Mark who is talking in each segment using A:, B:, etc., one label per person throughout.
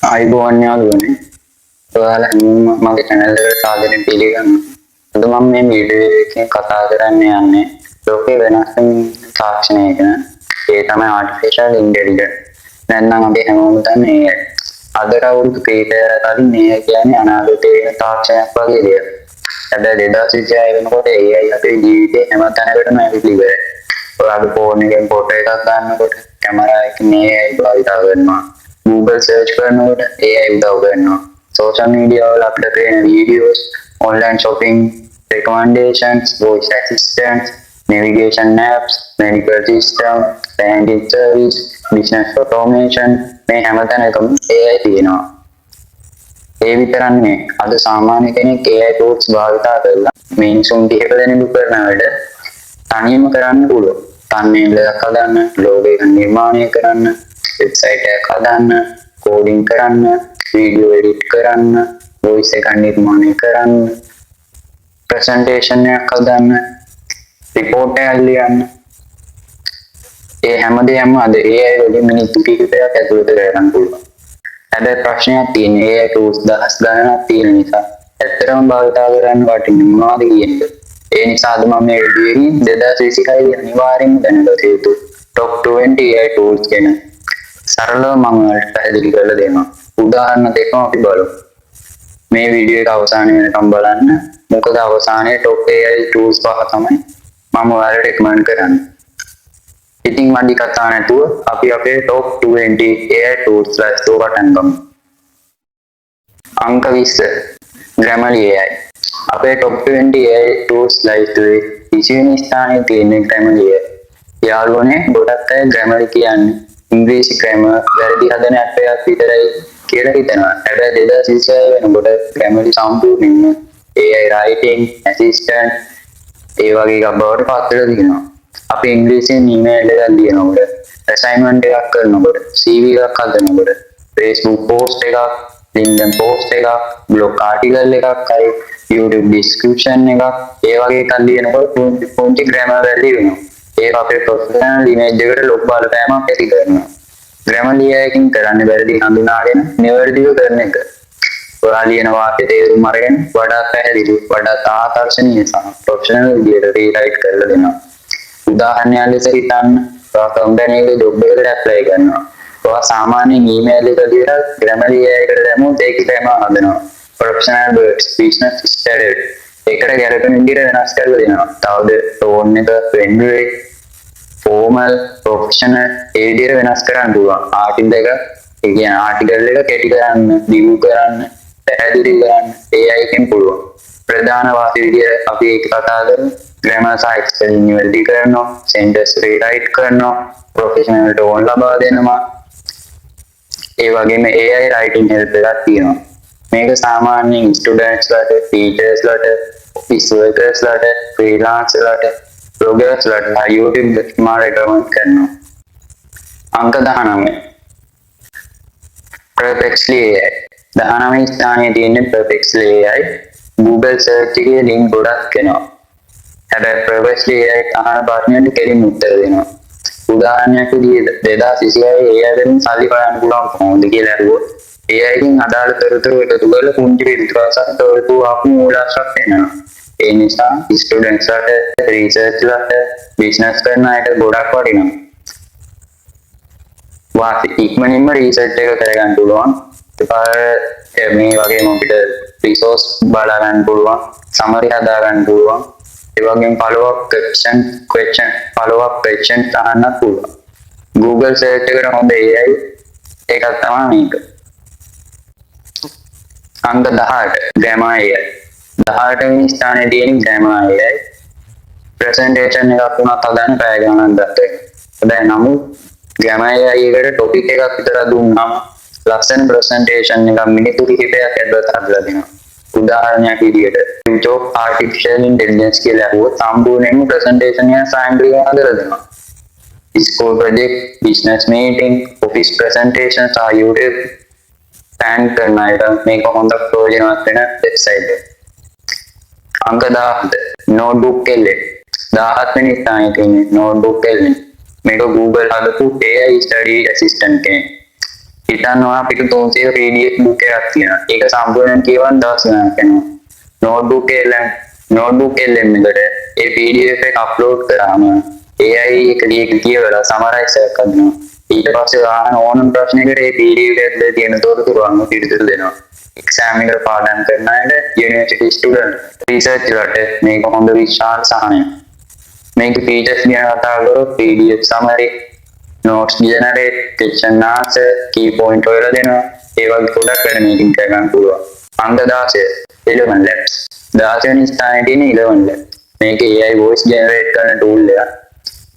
A: ආයිබෝවන් යාළුවනේ. ඔයාලා හැමෝම මගේ channel එකට සාදරයෙන් පිළිගන්නවා. අද මම මේ වීඩියෝ එකකින් කතා කරන්න යන්නේ ලෝකේ වෙනස් වෙන තාක්ෂණය ගැන. ඒ තමයි artificial intelligence. දැන් නම් අපි හැමෝම දන්නේ අදට අවුරුදු කීපයකට කලින් මේ කියන්නේ අනාගතයේ වෙන තාක්ෂණයක් වගේ දෙයක්. හැබැයි 2026 වෙනකොට AI අපේ ජීවිතේ හැම තැනකටම ඇවිත් ඉවරයි. ඔයාගේ ෆෝන් එකෙන් ෆොටෝ එකක් ගන්නකොට කැමරා එකකින් AI භාවිත කරනවා. Google search කරනකොට AI උදව් කරනවා. Social media වල අපිට පේන videos, online shopping, recommendations, voice assistants, navigation apps, medical system, banking service, business automation මේ හැමතැනකම AI තියෙනවා. ඒ විතරක් නෙවෙයි අද සාමාන්‍ය කෙනෙක් AI tools භාවිත කරලා මිනිසුන් දිහට දෙනු කරන වැඩ තනියම කරන්න පුළුවන්. thumbnail එකක් හදන්න, logo එකක් නිර්මාණය කරන්න, website එකක් හදන්න, coding කරන්න, video edit කරන්න, voice එකක් නිර්මාණය කරන්න, presentation එකක් හදන්න, report එකක් ලියන්න. ඒ හැමදේම අද AI වලින් මිනිත්තු කිහිපයක් ඇතුළත කරගන්න පුළුවන්. හැබැයි ප්‍රශ්නයක් තියෙන්නේ AI tools දහස් ගණනක් තියෙන නිසා ඇත්තටම භාවිත කරන්න වටින්නේ මොනවද කියන්නේ. ඒ නිසා අද මම මේ වීඩියෝ එකේ 2026 අනිවාර්යෙන් දැනගත යුතු top 20 AI tools ගැන සරලව මම ඔයාලට පැහැදිලි කරලා දෙනවා. උදාහරණ දෙකක් අපි බලමු. මේ වීඩියෝ එක අවසානය වෙනකම් බලන්න. මොකද අවසානයේ top AI tools පහ තමයි මම ඔයාලට recommend කරන්නේ. ඉතින් මඩි කතා නැතුව අපි අපේ top 20 AI tools ලයිස්ට් එක පටන් ගමු. අංක 20 Grammarly AI. අපේ top 20 AI tools ලයිස්ට් එකේ 20 වෙනි ස්ථානයේ තියෙන Grammarly AI. යාළුවනේ ගොඩක් අය Grammarly කියන්නේ ඉංග්‍රීසි grammar වැරදි හදන app එකක් විතරයි කියලා හිතනවා. හැබැයි 2026 වෙනකොට Grammarly සම්පූර්ණයෙන්ම AI writing assistant ඒ වගේ එකක් බවට පත් වෙලා තියෙනවා. අපි ඉංග්‍රීසියෙන් email එකක් ලියනකොට, assignment එකක් කරනකොට, CV එකක් හදනකොට, Facebook post එකක්, LinkedIn post එකක්, blog article එකක්, හරි YouTube description එකක්, ඒ වගේ එකක් ලියනකොට පුංචි grammar වැරදි වෙනවා. ඒක අපේ professional image එකට ලොකු බලපෑමක් ඇති කරනවා. Grammarly එකකින් කරන්න බැරිදි හඳුනාගෙන නිවැරදිව කරන එක. ඔයා ලියන වාක්‍ය තේරුම් අරගෙන වඩා පැහැදිලි, වඩා ආකර්ෂණීය සහ ප්‍රොෆෙෂනල් විදියට රීරයිට් කරලා දෙනවා. උදාහරණයක් ලෙස හිතන්න ඔයා කම්පැනි එකේ ජොබ් එකකට ඇප්ලයි කරනවා. ඔයා සාමාන්‍යයෙන් ඊමේල් එක දීලා Grammarly එකට දැම්මොත් ඒක grammar හදනවා. professional words, business standard ඒකට ගැලපෙන විදිහට වෙනස් කරලා දෙනවා. තවද tone එක, trend rate, formal, professional ඒ විදිහට වෙනස් කරන්න පුළුවන්. article එක, ඒ කියන්නේ article එක කෙටි කරන්න, view කරන්න, පැහැදිලි කරන්න AI එකෙන් පුළුවන්. ප්‍රධාන වාක්‍ය විදිහට අපි ඒක කතා කරමු. grammar සහ spelling නිවැරදි කරනවා, sentence rewrite කරනවා, professional tone ලබා දෙනවා. ඒ වගේම AI writing help එකක් තියෙනවා. මේක සාමාන්‍යයෙන් students ලට, teachers ලට, office workers ලට, freelancers ලට, bloggers ලට YouTube මම recommend කරනවා. අංක 19 Perplexly AI. 19 ස්ථානයේ තියෙන Perplexly AI Google search එකේ link ගොඩක් එනවා. හැබැයි Perplexly AI අහන ප්‍රශ්නයට කෙලින් උත්තර දෙනවා. උදාහරණයක් විදිහට 2026 AI වලින් සල්ලි හොයන්න පුළුවන් කොහොමද කියලා අහුවොත් AI එකෙන් අදාළ තොරතුරු එකතු කරලා පුංචි පිළිතුරක් තොරතුරු අපු මූලාශ්‍රයක් වෙනවා. ඒ නිසා ස්ටුඩන්ට්ස් ලට, රිසර්ච් ලට, බිස්නස් කරන අයට ගොඩක් වටිනවා. වාසි ඉක්මනින්ම රිසර්ච් එක කරගන්න පුළුවන්. මේ වගේම අපිට රිසෝස් බලා ගන්න පුළුවන්, සමරි හදා ගන්න පුළුවන්. ඒ වගේම follow up question අහන්න පුළුවන්. Google search එකට හොඳ AI එකක් තමයි මේක. අංක 18 Gamma AI. 18 වෙනි ස්ථානයේ තියෙන Gamma AI. presentation එකක් වුණත් හදන්න පැය ගණනක් ගත්තා. හැබැයි නමුත් Gamma AI එකට topic එකක් විතර දුන්නාම ලස්සන presentation එකක් මිනිත්තු කිහිපයක් ඇතුළත හදලා දෙනවා. උදාහරණයක් විදිහට future of artificial intelligence කියලා අහුවොත් සම්පූර්ණයෙන්ම presentation එක සායන්ත්‍රිකව හදලා දෙනවා. school project, business meeting, office presentation සහ YouTube plan කරන අයට මේක හොඳ ප්‍රයෝජනවත් වෙන වෙබ්සයිට් එක. අංක 17 notebook LM. 17 වෙනි ස්ථානයේ තියෙන notebook LM. මේක Google හදපු AI study assistant කෙනෙක්. හිතන්නවා අපිට 300 PDF book එකක් තියෙනවා. ඒක සම්පූර්ණයෙන් කියවන්න දවස් ගණනක් යනවා. notebook LM එකට ඒ PDF එක අප්ලෝඩ් කරාම AI එක කියවලා සමරයිස් කරනවා. ඊට පස්සේ ආන ඕනම ප්‍රශ්නයකට ඒ PDF එකේ තියෙන තොරතුරු අනුව පිළිතුරු දෙනවා. එක්සෑම් එකට පාඩම් කරන අයට යුනිවර්සිටි ස්ටුඩන්ට් රිසර්ච් වලට මේක හොඳ විශාල සහනයක්. මේක ෆීචර්ස් ගැන කතා කරලා PDF summary, notes generate, question answer, key point වල දෙනවා. ඒ වගේ ගොඩක් වැඩ මේකින් කරගන්න පුළුවන්. අංක 16 11 labs. 16 වෙනි ස්ථානයේ තියෙන 11 labs. මේක AI voice generate කරන tool එකක්.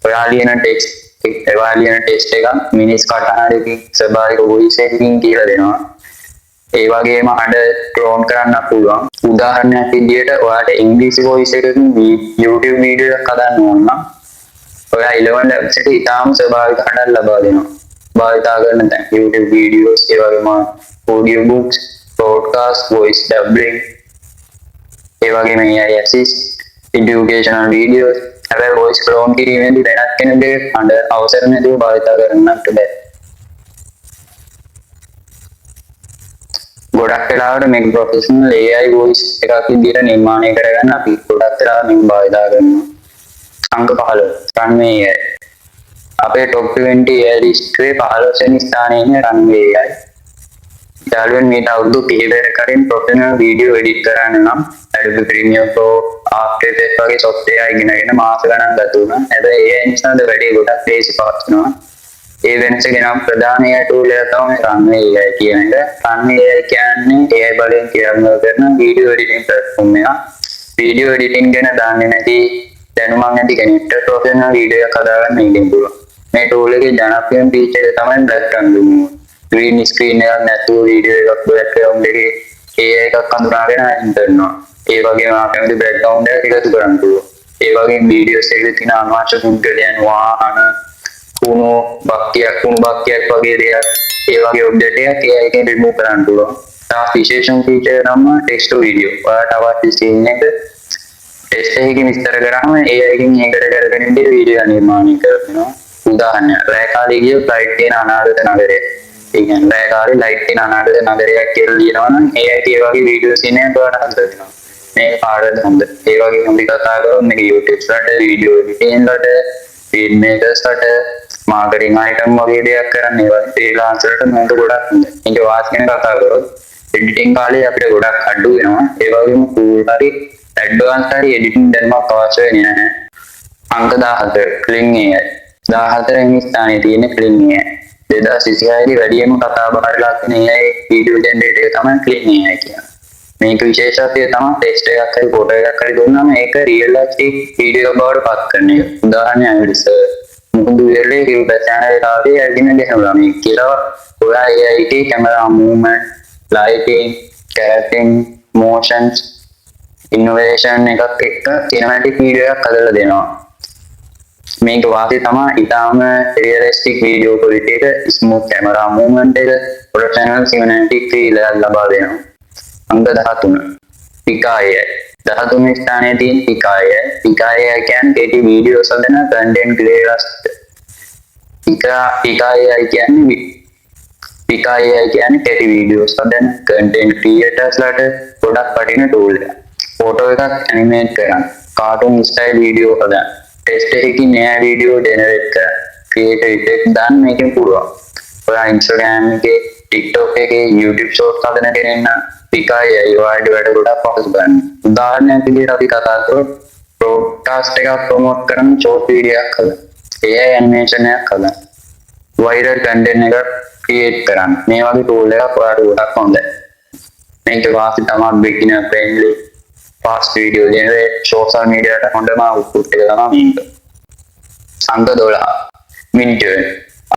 A: ඔයා ලියන ටෙක්ස්ට් එක මිනිස් කටහඬකින් ස්වභාවික voice එකකින් කියලා දෙනවා. ඒ වගේම අඩ ක්ලෝන් කරන්න පුළුවන්. උදාහරණයක් විදිහට ඔයාලට ඉංග්‍රීසි voice එකකින් YouTube වීඩියෝ එකක් හදන්න ඕන නම් ඔයා 11 labs එකට ඉතාම ස්වභාවික හඬක් ලබා දෙනවා. භාවිතා කරන දැන් YouTube videos, ඒ වගේම audio books, podcast, voice doubling, ඒ වගේම AI assist, educational videos. හැබැයි voice clone කිරීමේදී වෙනත් කෙනෙකුගේ හඬ අවසර නැතුව භාවිතා කරන්නට බැහැ. ගොඩක් වෙලාවට මේක ප්‍රොෆෙෂනල් AI voice එකක් විදිහට නිර්මාණය කරගන්න අපි ගොඩක් වෙලාවට මේක භාවිතා කරනවා. අංක 15 runway AI. අපේ top 20 AI list එකේ 15 වෙනි ස්ථානයේ ඉන්නේ runway AI. යාළුවනේ මේ අවුරුදු කිහිපයකට කලින් ප්‍රොෆෙෂනල් වීඩියෝ එඩිට් කරන්න නම් Adobe Premiere Pro, After Effects වගේ software ඉගෙනගෙන මාස ගණන් ගත වුණා. හැබැයි AI නිසා වැඩි ගොඩක් ලේසි පාස් වෙනවා. ඒ වෙනස ගැන ප්‍රධාන AI tool එක තමයි runway AI කියන එක. runway AI කියන්නේ AI බලෙන් ක්‍රියාත්මක කරන වීඩියෝ එඩිටින් ප්ලැට්ෆෝම් එකක්. වීඩියෝ එඩිටින් ගැන දන්නේ නැති දැනුමක් නැති කෙනෙක්ට ප්‍රොෆෙෂනල් වීඩියෝ එකක් හදාගන්න ඉඩ පුළුවන්. මේ tool එකේ ජනප්‍රියම feature එක තමයි background zoom. green screen එකක් නැතුව වීඩියෝ එකක් background එකේ AI එකක් අඳුරාගෙන අයින් කරනවා. ඒ වගේම අපේ background එක එකතු කරන්න පුළුවන්. ඒ වගේම වීඩියෝස් එකේ තියෙන අනවශ්‍ය පුද්ගලයන් වාහන කුණු බක්කියක් වගේ දේවල් ඒ වගේ ඔබ්ජෙක්ට් එකක් AI එකෙන් රිමූව් කරන්න පුළුවන්. තව විශේෂම ෆීචර් තමයි ටෙක්ස්ට් ටු වීඩියෝ. ඔයාලට අවශ්‍ය සීන් එක ටෙක්ස්ට් එකකින් විස්තර කරාම AI එකෙන් ඒකට කරගෙන ඉඳි වීඩියෝ නිර්මාණය කරනවා. උදාහරණයක් රෑකාලේ ගිය ෆ්ලයිට් තියෙන අනාගත නගරය. ඒ කියන්නේ රෑකාලේ ලයිට් තියෙන අනාගත නගරයක් කියලා ලියනවා නම් AI ඒ වගේ වීඩියෝ සීන් එකක් ඔයාලට හදලා දෙනවා. මේක කාටද හොඳ. ඒ වගේ අපි කතා කරමු මේක YouTube වලට වීඩියෝ එඩිටින් වලට ෆීඩ් මේකර්ස් වලට මාකටිං අයිටම් වගේ දෙයක් කරන්න ඒවා ෆ්‍රීලාන්සර්ට මේක ගොඩක් හොඳයි. ඒක වාස් ගැන කතා කරොත් එඩිටින් කාලේ අපිට ගොඩක් අඩු වෙනවා. ඒ වගේම cool හරි ඇඩ්වාන්ස් හරි එඩිටින් දැනුමක් අවශ්‍ය වෙන්නේ නැහැ. අංක 17 Kling AI. 14 වෙනි ස්ථානයේ තියෙන Kling AI. 2026 දී වැඩිම කතා බහට ලක් වෙන AI වීඩියෝ ජෙනරේටර් එක තමයි Kling AI කියන්නේ. මේක විශේෂත්වය තමයි ටෙක්ස්ට් එකක් හරි ෆොටෝ එකක් හරි දුන්නාම ඒක රියලිස්ටික් වීඩියෝ බවට පත් කරන එක. උදාහරණයක් විදිහට මුහුදු වෙරළේ හිල් බැසෑන වෙලාවේ ඇවිදින ගහනවා මේ කියලා ඔයා AI එකේ කැමරා මූව්මන්ට්, ලයිටින්, කැරටින්, මොෂන්ස්, ඉනෝවේෂන් එකක් එක්ක සිනමැටික් වීඩියෝ එකක් හදලා දෙනවා. මේක වාසිය තමයි ඊටාම රියලිස්ටික් වීඩියෝ ක්වොලිටි එක, ස්මූත් කැමරා මූව්මන්ට් එක, ප්‍රොෆෙෂනල් සිනමැටික් ෆීල් එකක් ලබා දෙනවා. අංක 13 Pika AI. 13 වෙනි ස්ථානයේ තියෙන Pika AI. Pika AI කියන්නේ කෙටි වීඩියෝස් හදන content creators. Pika AI කියන්නේ කෙටි වීඩියෝස් හදන content creators ලට ගොඩක් වටින tool එකක්. ෆොටෝ එකක් ඇනිමේට් කරන්න, cartoon style වීඩියෝ හදන්න, ටෙක්ස්ට් එකකින් AI වීඩියෝ ජෙනරේට් කරන්න, creative effect දාන්න මේකෙන් පුළුවන්. ඔයා Instagram එකේ, TikTok එකේ, YouTube shorts හදන කෙනෙක් නම් Pika AI වැඩ ගොඩක් පහසු ගන්න. උදාහරණයක් විදිහට අපි කතා කරොත් broadcast එකක් ප්‍රොමෝට් කරන short video එකක් හදන්න. AI animation එකක් හදන්න. viral content එකක් create කරන්න. මේ වගේ tool එකක් ඔයාලට ගොඩක් හොඳයි. මේක වාසි තමයි beginner friendly, fast video generate, social media ට හොඳම output එක තමයි මේක. අංක 12 Midjourney.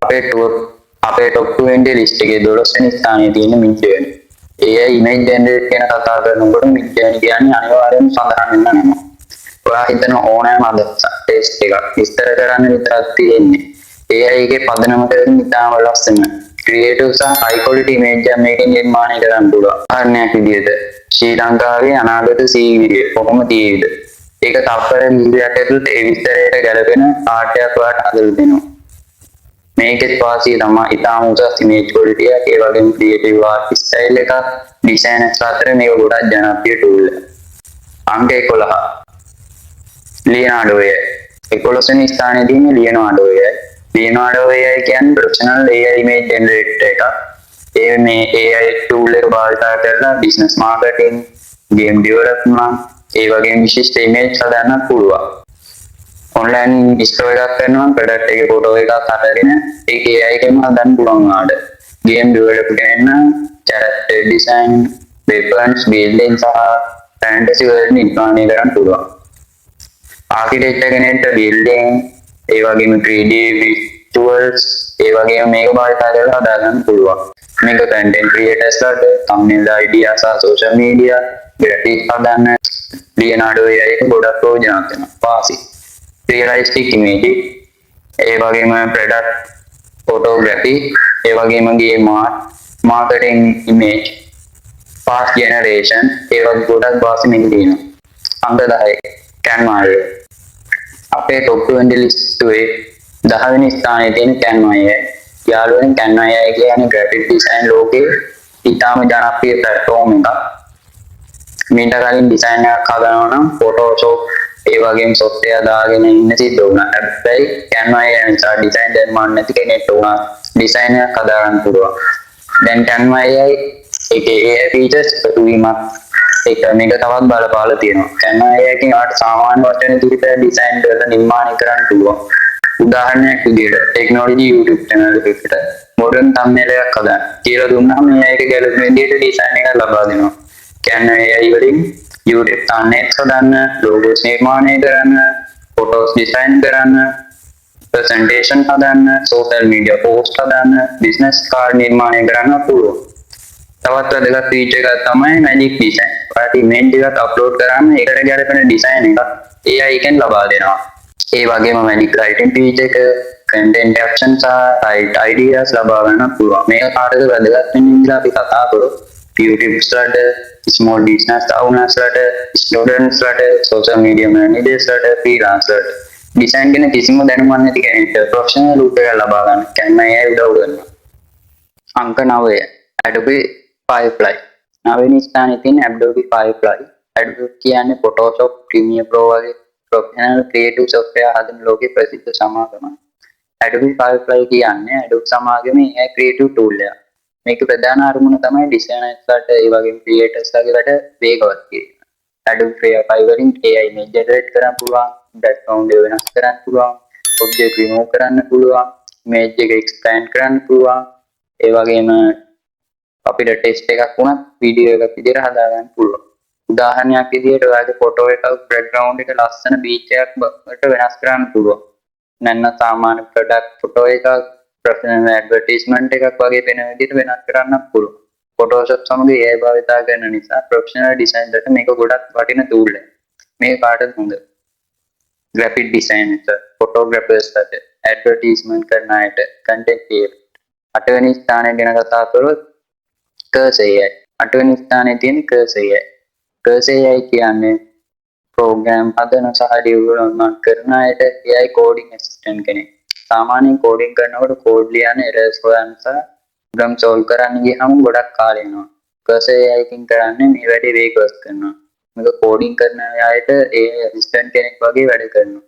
A: අපේ top 20 list එකේ 12 වෙනි ස්ථානයේ තියෙන Midjourney. AI image generate කියන කතා කරනකොට Midjourney කියන්නේ අනිවාර්යයෙන්ම සඳහන් වෙන්න නම. ඔයා හිතන ඕනෑම අදහසක් ටෙක්ස්ට් එකක් විස්තර කරන්න විතරක් තියෙන්නේ. AI එකේ පදනම කරගෙන ඉතාම ලස්සන ක්‍රියේටිව් සහ හයි ක්වොලිටි ඉමේජ් එකක් මේකෙන් නිර්මාණය කරන්න පුළුවන්. උදාහරණයක් විදිහට ශ්‍රී ලංකාවේ අනාගත සීගිරිය කොහොම තියෙයිද? ඒක තප්පර 20ක් ඇතුළත ඒ විස්තරයට ගැලපෙන ආර්ට් එකක් ඔයාලට හදලා දෙනවා. මේකෙත් වාසිය තමයි ඉතාම උසස් image quality එකක් ඒ වගේම creative art style එකක් designers අතර මේක ගොඩක් ජනප්‍රිය tool එකක්. අංක 11 ලියනාඩෝ AI 11 වෙනි ස්ථානයේ තියෙන ලියනාඩෝ AI. ලියනාඩෝ AI කියන්නේ professional AI image generator එකක්. ඒ මේ AI tool එක භාවිත කරලා business marketing, game development ඒ වගේ විශිෂ්ට image හදන්න පුළුවන්. online store එකක් කරනවා product එකේ photo එකක් අරගෙන ඒක AI එකෙන්ම හදන්න පුළුවන් ආඩ. game develop කරන්න character design, weapons building සහ fantasy world නිර්මාණය කරන්න පුළුවන්. architecture කෙනෙක්ට building ඒ වගේම 3D visuals ඒ වගේම මේක භාවිත කරලා හදාගන්න පුළුවන්. මේක content creators ලට thumbnail idea සහ social media graphics හදන්න ලියනාඩෝ AI එක ගොඩක් ප්‍රයෝජනවත් වෙනවා. වාසි realistic image ඒ වගේම product photography ඒ වගේම game art marketing image fast generation ඒ වගේ ගොඩක් වාසි මේක තියෙනවා. අංක 10 Canva AI අපේ top 20 list එකේ 10 වෙනි ස්ථානයේ තියෙන Canva AI. යාළුවනේ Canva AI කියන්නේ graphic design ලෝකේ ඉතාම ජනප්‍රිය platform එකක්. මීට කලින් design එකක් හදනවා නම් Photoshop ඒ වගේම software දාගෙන ඉන්න සිද්ධ වුණා. හැබැයි Canva AI නිසා design දැනුම නැති කෙනෙක්ට උනා design එකක් හදාගන්න පුළුවන්. දැන් Canva AI ඒකේ AI features එකතු වීමක් ඒක මේක තවත් බලපාලා තියෙනවා. Canva AI එකෙන් ආට සාමාන්‍ය වචන තුනකට design කරලා නිර්මාණය කරන්න පුළුවන්. උදාහරණයක් විදිහට technology YouTube channel එකකට modern thumbnail එකක් හදන්න කියලා දුන්නාම මේක ගැලපෙන විදිහට design එකක් ලබා දෙනවා. Canva AI වලින් YouTube thumbnails හදන්න, logos නිර්මාණය කරන්න, photos design කරන්න, presentation හදන්න, social media post හදන්න, business card නිර්මාණය කරන්න පුළුවන්. තවත් වැදගත් feature එකක් තමයි magic design. ඔයාලට image එකක් upload කරාම ඒකට ගැලපෙන design එකක් AI එකෙන් ලබා දෙනවා. ඒ වගේම magic writing feature එක, content caption සහ write ideas ලබා ගන්න පුළුවන්. මේක කාටද වැදගත් වෙන්නේ කියලා අපි කතා කරමු. YouTubers ලට, small business owners ලට, students ලට, social media managers ලට, freelancers ලට. design ගැන කිසිම දැනුමක් නැති කෙනෙක්ට professional look එක ලබා ගන්න Canva AI උදව් කරනවා. අංක 9 Adobe Firefly. 9 වෙනි ස්ථානයේ තියෙන Adobe Firefly. Adobe කියන්නේ Photoshop, Premiere Pro වගේ professional creative software හදන ලෝකේ ප්‍රසිද්ධ සමාගමක්. Adobe Firefly කියන්නේ Adobe සමාගමේ AI creative tool එකක්. මේක ප්‍රධාන අරමුණ තමයි designers ලට ඒ වගේම creators ලට වේගවත් කිරීම. Adobe Firefly වලින් AI image generate කරන්න පුළුවන්, background එක වෙනස් කරන්න පුළුවන්, object remove කරන්න පුළුවන්, image එක expand කරන්න පුළුවන්. ඒ වගේම අපිට ටෙක්ස්ට් එකක් වුණත් වීඩියෝ එකක් විදිහට හදාගන්න පුළුවන්. උදාහරණයක් විදිහට ඔයාගේ ෆොටෝ එකක් බෑග්ග්‍රවුන්ඩ් එක ලස්සන බීච් එකක් වලට වෙනස් කරන්න පුළුවන්. නැත්නම් සාමාන්‍ය ප්‍රොඩක්ට් ෆොටෝ එකක් ප්‍රොෆෙෂනල් ඇඩ්වර්ටයිස්මන්ට් එකක් වගේ වෙන විදිහට වෙනස් කරන්න පුළුවන්. Photoshop සමග AI භාවිතා කරන නිසා ප්‍රොෆෙෂනල් ඩිසයිනර්ට මේක ගොඩක් වටින tool එකක්. මේක කාටද හොඳ? graphic designers, photographers ලට, ඇඩ්වර්ටයිස්මන්ට් කරන අයට, content creators. 8 වෙනි ස්ථානය ගැන කතා කරොත් Cursor AI. 8 වෙනි ස්ථානයේ තියෙන Cursor AI. Cursor AI කියන්නේ program හදන සහ development කරන අයට AI coding assistant කෙනෙක්. සාමාන්‍යයෙන් coding කරනකොට code ලියන errors හොයන්න සහ program solve කරන්න ගියාම ගොඩක් කාලය යනවා. Cursor AI එකකින් කරන්නේ මේ වැඩේ වේගවත් කරනවා. මේක coding කරන අයට AI assistant කෙනෙක් වගේ වැඩ කරනවා.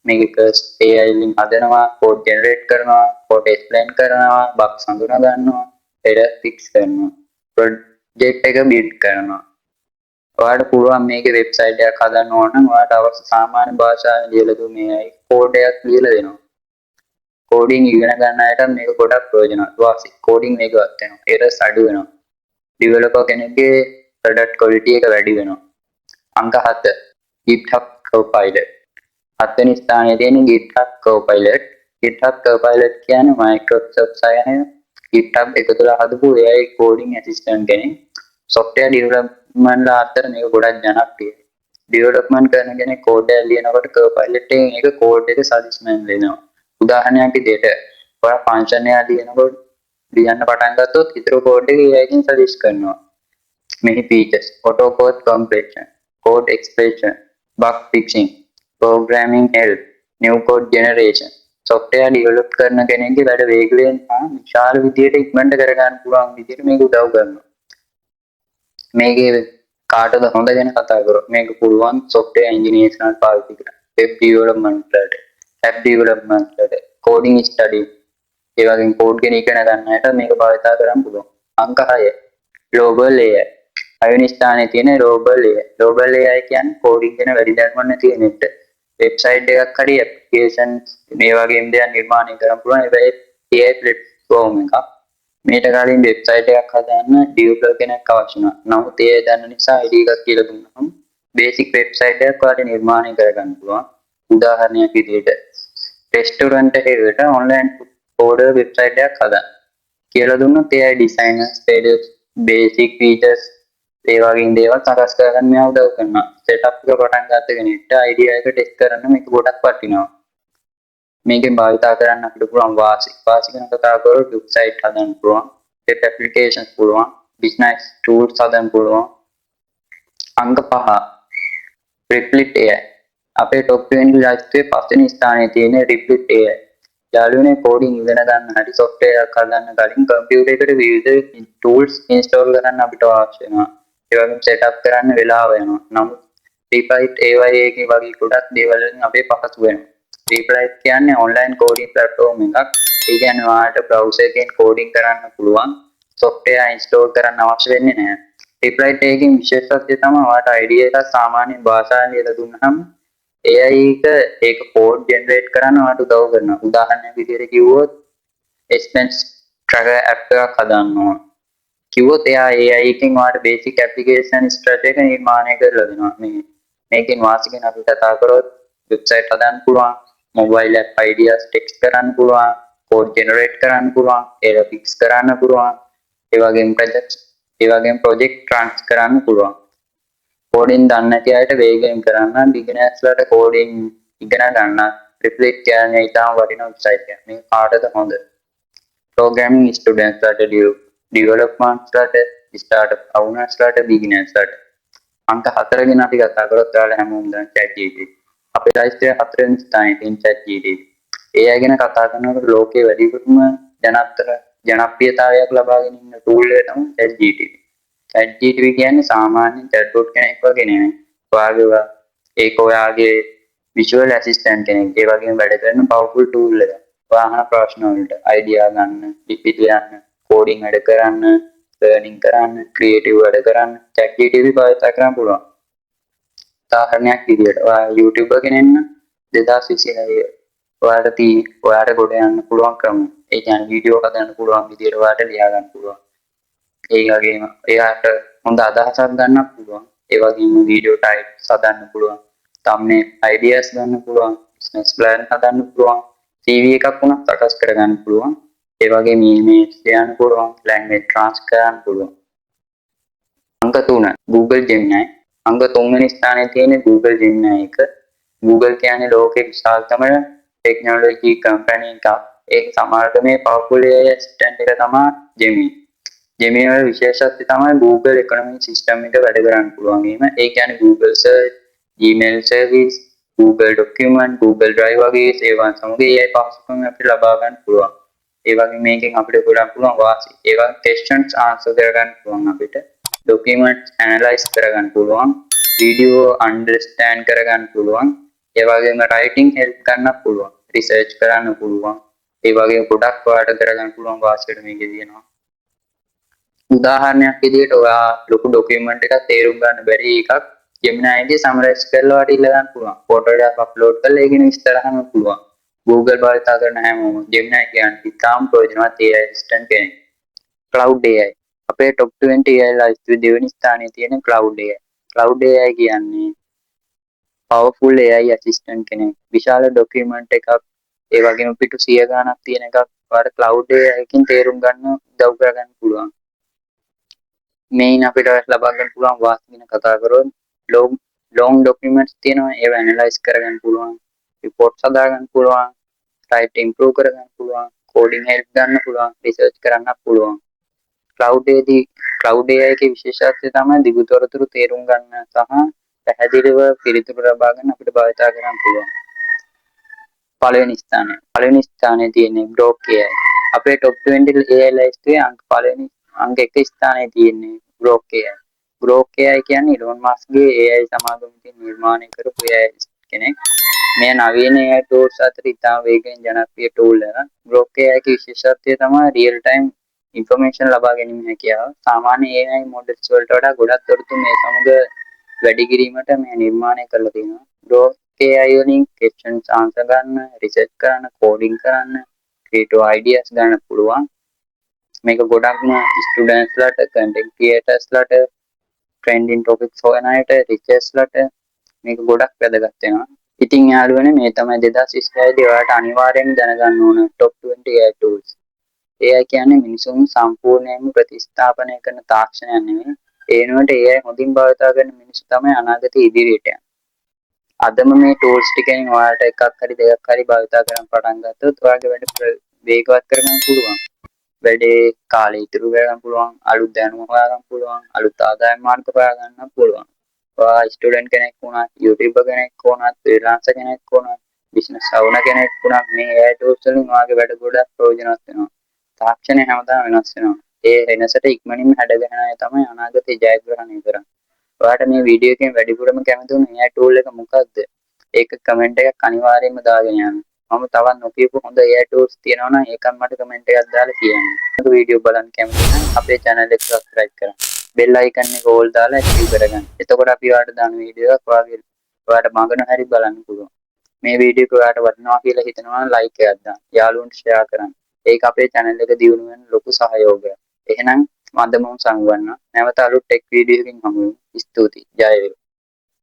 A: මේක Cursor AI වලින් හදනවා, code generate කරනවා, code explain කරනවා, bugs හඳුනා ගන්නවා, error fix කරනවා, project එක build කරනවා. ඔයාලට පුළුවන් මේකේ වෙබ්සයිට් එකක් හදන්න ඕන නම් ඔයාලට අවශ්‍ය සාමාන්‍ය භාෂාවෙන් ලියලා දුන්නේ AI කෝඩ් එකක් ලියලා දෙනවා. කෝඩින් ඉගෙන ගන්න අයට මේක ගොඩක් ප්‍රයෝජනවත්. වාසි කෝඩින් මේකවත් වෙනවා. errors අඩු වෙනවා. ඩෙවලොපර් කෙනෙක්ගේ product quality එක වැඩි වෙනවා. අංක 7 GitHub Copilot. 7 වෙනි ස්ථානයේ තියෙන GitHub Copilot. GitHub Copilot කියන්නේ Microsoft සහ GitHub එකතුලා හදපු AI coding assistant කෙනෙක්. software development අතර මේක ගොඩක් ජනප්‍රියයි. development කරන කෙනෙක් code එක ලියනකොට Copilot එකෙන් ඒක code එක suggestion දෙනවා. උදාහරණයක් විදිහට ඔයා function එක ලියනකොට ලියන්න පටන් ගත්තොත් ඊතර code එක AI එකෙන් suggest කරනවා. මේ features auto code completion, code expression, bug fixing, programming help, new code generation, software develop කරන කෙනෙක්ගේ වැඩ වේගයෙන් විශාල විදියට ඉක්මනට කර ගන්න පුළුවන් විදියට මේක උදව් කරනවා. මේකේ කාටද හොඳ ගැන කතා කරොත් මේක පුළුවන් software engineers කෙනාට පාවිච්චි කරන්න. web development වලට, app development වලට, coding study ඒ වගේම කෝඩ් ගැන ඉගෙන ගන්න අයට මේක භාවිතා කරන්න පුළුවන්. අංක 6 global AI. අයවැනි ස්ථානයේ තියෙන global AI. global AI කියන්නේ කෝඩින් ගැන වැඩි දැනුමක් නැති කෙනෙක්ට වෙබ්සයිට් එකක් හරි ඇප්ලිකේෂන්ස් මේ වගේම දේවල් නිර්මාණය කරන්න පුළුවන්. ඒකයි AI platform එකක්. මේට කලින් වෙබ්සයිට් එකක් හදන්න ඩෙවලොපර් කෙනෙක් අවශ්‍ය වෙනවා. නමුත් AI දන්න නිසා ID එකක් කියලා දුන්නහම බේසික් වෙබ්සයිට් එකක් ඔයාලට නිර්මාණය කරගන්න පුළුවන්. උදාහරණයක් විදිහට රෙස්ටොරන්ට් එකකට ඔන්ලයින් order වෙබ්සයිට් එකක් හදන්න කියලා දුන්නොත් AI designers basic features ඒ වගේ දේවල් සකස් කරගන්න මෙයා උදව් කරනවා. setup එක පටන් ගන්න කෙනෙක්ට idea එක ටෙස්ට් කරන්න මේක ගොඩක් වටිනවා. මේකෙන් භාවිතා කරන්න අපිට පුළුවන් වාසි ගැන කතා කරොත් වෙබ්සයිට් හදන්න පුළුවන්, web applications පුළුවන්, business tools හදන්න පුළුවන්. අංක 5 Replit AI. අපේ top 20 ලිස්ට් එකේ පස්වෙනි ස්ථානයේ තියෙන Replit AI. යාළුවනේ කෝඩින් ඉගෙන ගන්න හැටි software එකක් හදන්න කලින් computer එකට විවිධ tools install කරන්න අපිට අවශ්‍ය වෙනවා. ඒ වගේම setup කරන්න වෙලාව යනවා. නමුත් Replit AI එකේ වගේ ගොඩක් දේවල් වලින් අපේ පහසු වෙනවා. Replit කියන්නේ online coding platform එකක්. ඒ කියන්නේ ඔයාලට browser එකෙන් coding කරන්න පුළුවන්. software install කරන්න අවශ්‍ය වෙන්නේ නැහැ. Replit එකකින් විශේෂත්වය තමයි ඔයාලට idea එකක් සාමාන්‍ය භාෂාවෙන් ලියලා දුන්නාම AI එක code generate කරන්න ඔයාලට උදව් කරනවා. උදාහරණයක් විදිහට කිව්වොත් expense tracker app එකක් හදන්න ඕන. කිව්වොත් එයා AI එකෙන් ඔයාලට basic application structure එක නිර්මාණය කරලා දෙනවා. මේකෙන් වාසිකෙන් අපි කතා කරොත් website හදන්න පුළුවන්, mobile app ideas text කරන්න පුළුවන්, code generate කරන්න පුළුවන්, error fix කරන්න පුළුවන්, ඒ වගේම project trans කරන්න පුළුවන්. coding දන්නේ නැති අයට වේගයෙන් කරන්න, beginners ලට coding ඉගෙන ගන්න Replit කියන්නේ ඉතාම වටිනා වෙබ්සයිට් එකක්. මේක කාටද හොඳ? programming students ලට, development ලට, startup owners ලට, beginners ලට. අංක 4 ගැන අපි කතා කරොත් ඔයාලා හැමෝම දන්න ChatGPT. අපේ ලිස්ට් එකේ 4 වෙනි ස්ථානයේ තියෙන ChatGPT. AI ගැන කතා කරනකොට ලෝකයේ වැඩිපුරම ජනප්‍රියතාවයක් ලබාගෙන ඉන්න tool එක තමයි ChatGPT. ChatGPT කියන්නේ සාමාන්‍ය chatbot කෙනෙක් වගේ නෙමෙයි. ඔයාගේ visual assistant කෙනෙක්. ඒ වගේම වැඩ කරන powerful tool එකක්. ඔයා අහන ප්‍රශ්න වලට idea ගන්න, පිපිට යන්න, coding වැඩ කරන්න, learning කරන්න, creative වැඩ කරන්න ChatGPT භාවිත කරන්න පුළුවන්. උදාහරණයක් විදිහට ඔයා YouTuber කෙනෙක් නම් 2026 ඔයාට ගොඩ යන්න පුළුවන් ක්‍රම. ඒ කියන්නේ වීඩියෝ හදන්න පුළුවන් විදිහට ඔයාට ලියා ගන්න පුළුවන්. ඒ වගේම එයාට හොඳ අදහසක් ගන්නත් පුළුවන්. ඒ වගේම වීඩියෝ ටයිප්ස් හදන්න පුළුවන්. thumbnail ideas ගන්න පුළුවන්. business plan හදන්න පුළුවන්. CV එකක් වුණත් සකස් කරගන්න පුළුවන්. ඒ වගේම emails ලියන්න පුළුවන්. language transfer කරන්න පුළුවන්. අංක 3 Google Gemini. අංක 3 වෙනි ස්ථානයේ තියෙන Google Gemini එක. Google කියන්නේ ලෝකයේ විශාලතම ටෙක්නොලොජි කම්පැනි එකක්. ඒක සමහරට මේ powerful AI assistant එක තමයි Gemini. Gemini වල විශේෂත්වය තමයි Google economic system එක වැඩ කරන්න පුළුවන් වීම. ඒ කියන්නේ Google search, Gmail service, Google document, Google Drive වගේ සේවා සමග AI පහසුකම් අපිට ලබා ගන්න පුළුවන්. ඒ වගේ මේකෙන් අපිට ගොඩක් පුළුවන් වාසි. ඒ වගේ questions answer කරගන්න පුළුවන් අපිට. documents analyze කරගන්න පුළුවන්. video understand කරගන්න පුළුවන්. ඒ වගේම writing help ගන්න පුළුවන්. research කරන්න පුළුවන්. ඒ වගේ ගොඩක් ඔයාලට කරගන්න පුළුවන් වාසියට මේකේ තියෙනවා. උදාහරණයක් විදිහට ඔයා ලොකු ડોකියුමන්ට් එකක් තේරුම් ගන්න බැරි එකක් Gemini එකේ සමරයිස් කරලා ඔයාලට ඉල්ල ගන්න පුළුවන්. ෆොටෝ එකක් අප්ලෝඩ් කරලා ඒක විස්තර අහන්න පුළුවන්. Google භාවිත කරන හැමෝම Gemini කියන්නේ ඉතාම ප්‍රයෝජනවත් AI assistant කෙනෙක්. Cloud AI. අපේ top 20 AI ලිස්ට් එකේ දෙවෙනි ස්ථානයේ තියෙන Cloud AI. Cloud AI කියන්නේ powerful AI assistant කෙනෙක්. විශාල ડોකියුමන්ට් එකක් ඒ වගේම පිටු 100 ගණනක් තියෙන එකක් ඔයාලට Cloud AI එකකින් තේරුම් ගන්න උදව් කරගන්න පුළුවන්. මේන් අපිට ලබා ගන්න පුළුවන් වාස්තු ගැන කතා කරොත් long documents තියෙනවා ඒවා ඇනලයිස් කරගන්න පුළුවන් රිපෝට්ස් හදා ගන්න පුළුවන් type improve කරගන්න පුළුවන් coding help ගන්න පුළුවන් research කරන්න පුළුවන් cloud AI එකේ විශේෂත්වය තමයි දිගු තොරතුරු තේරුම් ගන්න සහ පැහැදිලිව පිළිතුරු ලබා ගන්න අපිට භාවිත කරන්න පුළුවන් පළවෙනි ස්ථානයේ තියෙන්නේ Grok AI. අපේ top 20 AI list එකේ අංක 1 ස්ථානයේ තියෙන්නේ Grok AI. Grok AI කියන්නේ Elon Musk ගේ AI සමාගමකින් නිර්මාණය කරපු AI කෙනෙක්. මේ නවීන AI tools අතර ඉතා වේගයෙන් ජනප්‍රිය tool එක. Grok AI ගේ විශේෂත්වය තමයි real time information ලබා ගැනීම හැකියාව. සාමාන්‍ය AI models වලට වඩා ගොඩක් තොරතුරු මේ සමග වැඩි කිරීමට මේ නිර්මාණය කරලා තියෙනවා. Grok AI වලින් questions answer ගන්න, research කරන්න, coding කරන්න, creative ideas ගන්න පුළුවන්. මේක ගොඩක්ම students ලට, content creators ලට, trending topics හොයන අයට, research ලට මේක ගොඩක් වැදගත් වෙනවා. ඉතින් යාළුවනේ මේ තමයි 2026 දී ඔයාලට අනිවාර්යයෙන්ම දැනගන්න ඕන top 20 AI tools. AI කියන්නේ මිනිසුන් සම්පූර්ණයෙන්ම ප්‍රතිස්ථාපනය කරන තාක්ෂණයක් නෙමෙයි. ඒ වෙනුවට AI හොඳින් භාවිතා කරන මිනිස්සු තමයි අනාගතයේ ඉදිරියට යන්නේ. අදම මේ tools ටිකෙන් ඔයාලට එකක් හරි දෙකක් හරි භාවිතා කරන්න පටන් ගත්තොත් ඔයාගේ වැඩ වේගවත් කරගන්න පුළුවන්. වැඩේ කාලය ඉතුරු කරගන්න පුළුවන්, අලුත් දැනුම හොයාගන්න පුළුවන්, අලුත් ආදායම් මාර්ග හොයාගන්න පුළුවන්. ඔයා ස්ටුඩන්ට් කෙනෙක් වුණත්, YouTuber කෙනෙක් වුණත්, ෆ්‍රීලාන්සර් කෙනෙක් වුණත්, බිස්නස් owner කෙනෙක් වුණත් මේ AI tools වලින් ඔයාගේ වැඩ ගොඩක් ප්‍රයෝජනවත් වෙනවා. තාක්ෂණය හැමදාම වෙනස් වෙනවා. ඒ වෙනසට ඉක්මනින්ම හැඩගැහෙන අය තමයි අනාගතේ ජයග්‍රහණය කරන්නේ. ඔයාලට මේ වීඩියෝ එකෙන් වැඩිපුරම කැමති වුණු AI tool එක මොකක්ද? ඒක කමෙන්ට් එකක් අනිවාර්යයෙන්ම දාගෙන යන්න. මම තවත් නොකියපු හොඳ AI tools තියෙනවා නම් ඒකත් මට කමෙන්ට් එකක් දාලා කියන්න. මේක වීඩියෝ බලන්න කැමති නම් අපේ channel එක subscribe කරන්න. bell icon එක all දාලා active කරගන්න. එතකොට අපි ඔයාලට දාන වීඩියෝ එකක් ඔයාලට මගන හරි බලන්න පුළුවන්. මේ වීඩියෝ එක ඔයාලට වටිනවා කියලා හිතනවා නම් like එකක් දාන්න. යාළුවන්ට share කරන්න. ඒක අපේ channel එක දියුණු වෙන ලොකු සහයෝගයක්. එහෙනම් මන්දමුම් සංගවන්න. නැවත අලුත් tech වීඩියෝ එකකින් හමු වෙමු. ස්තුතියි. ජය වේවා.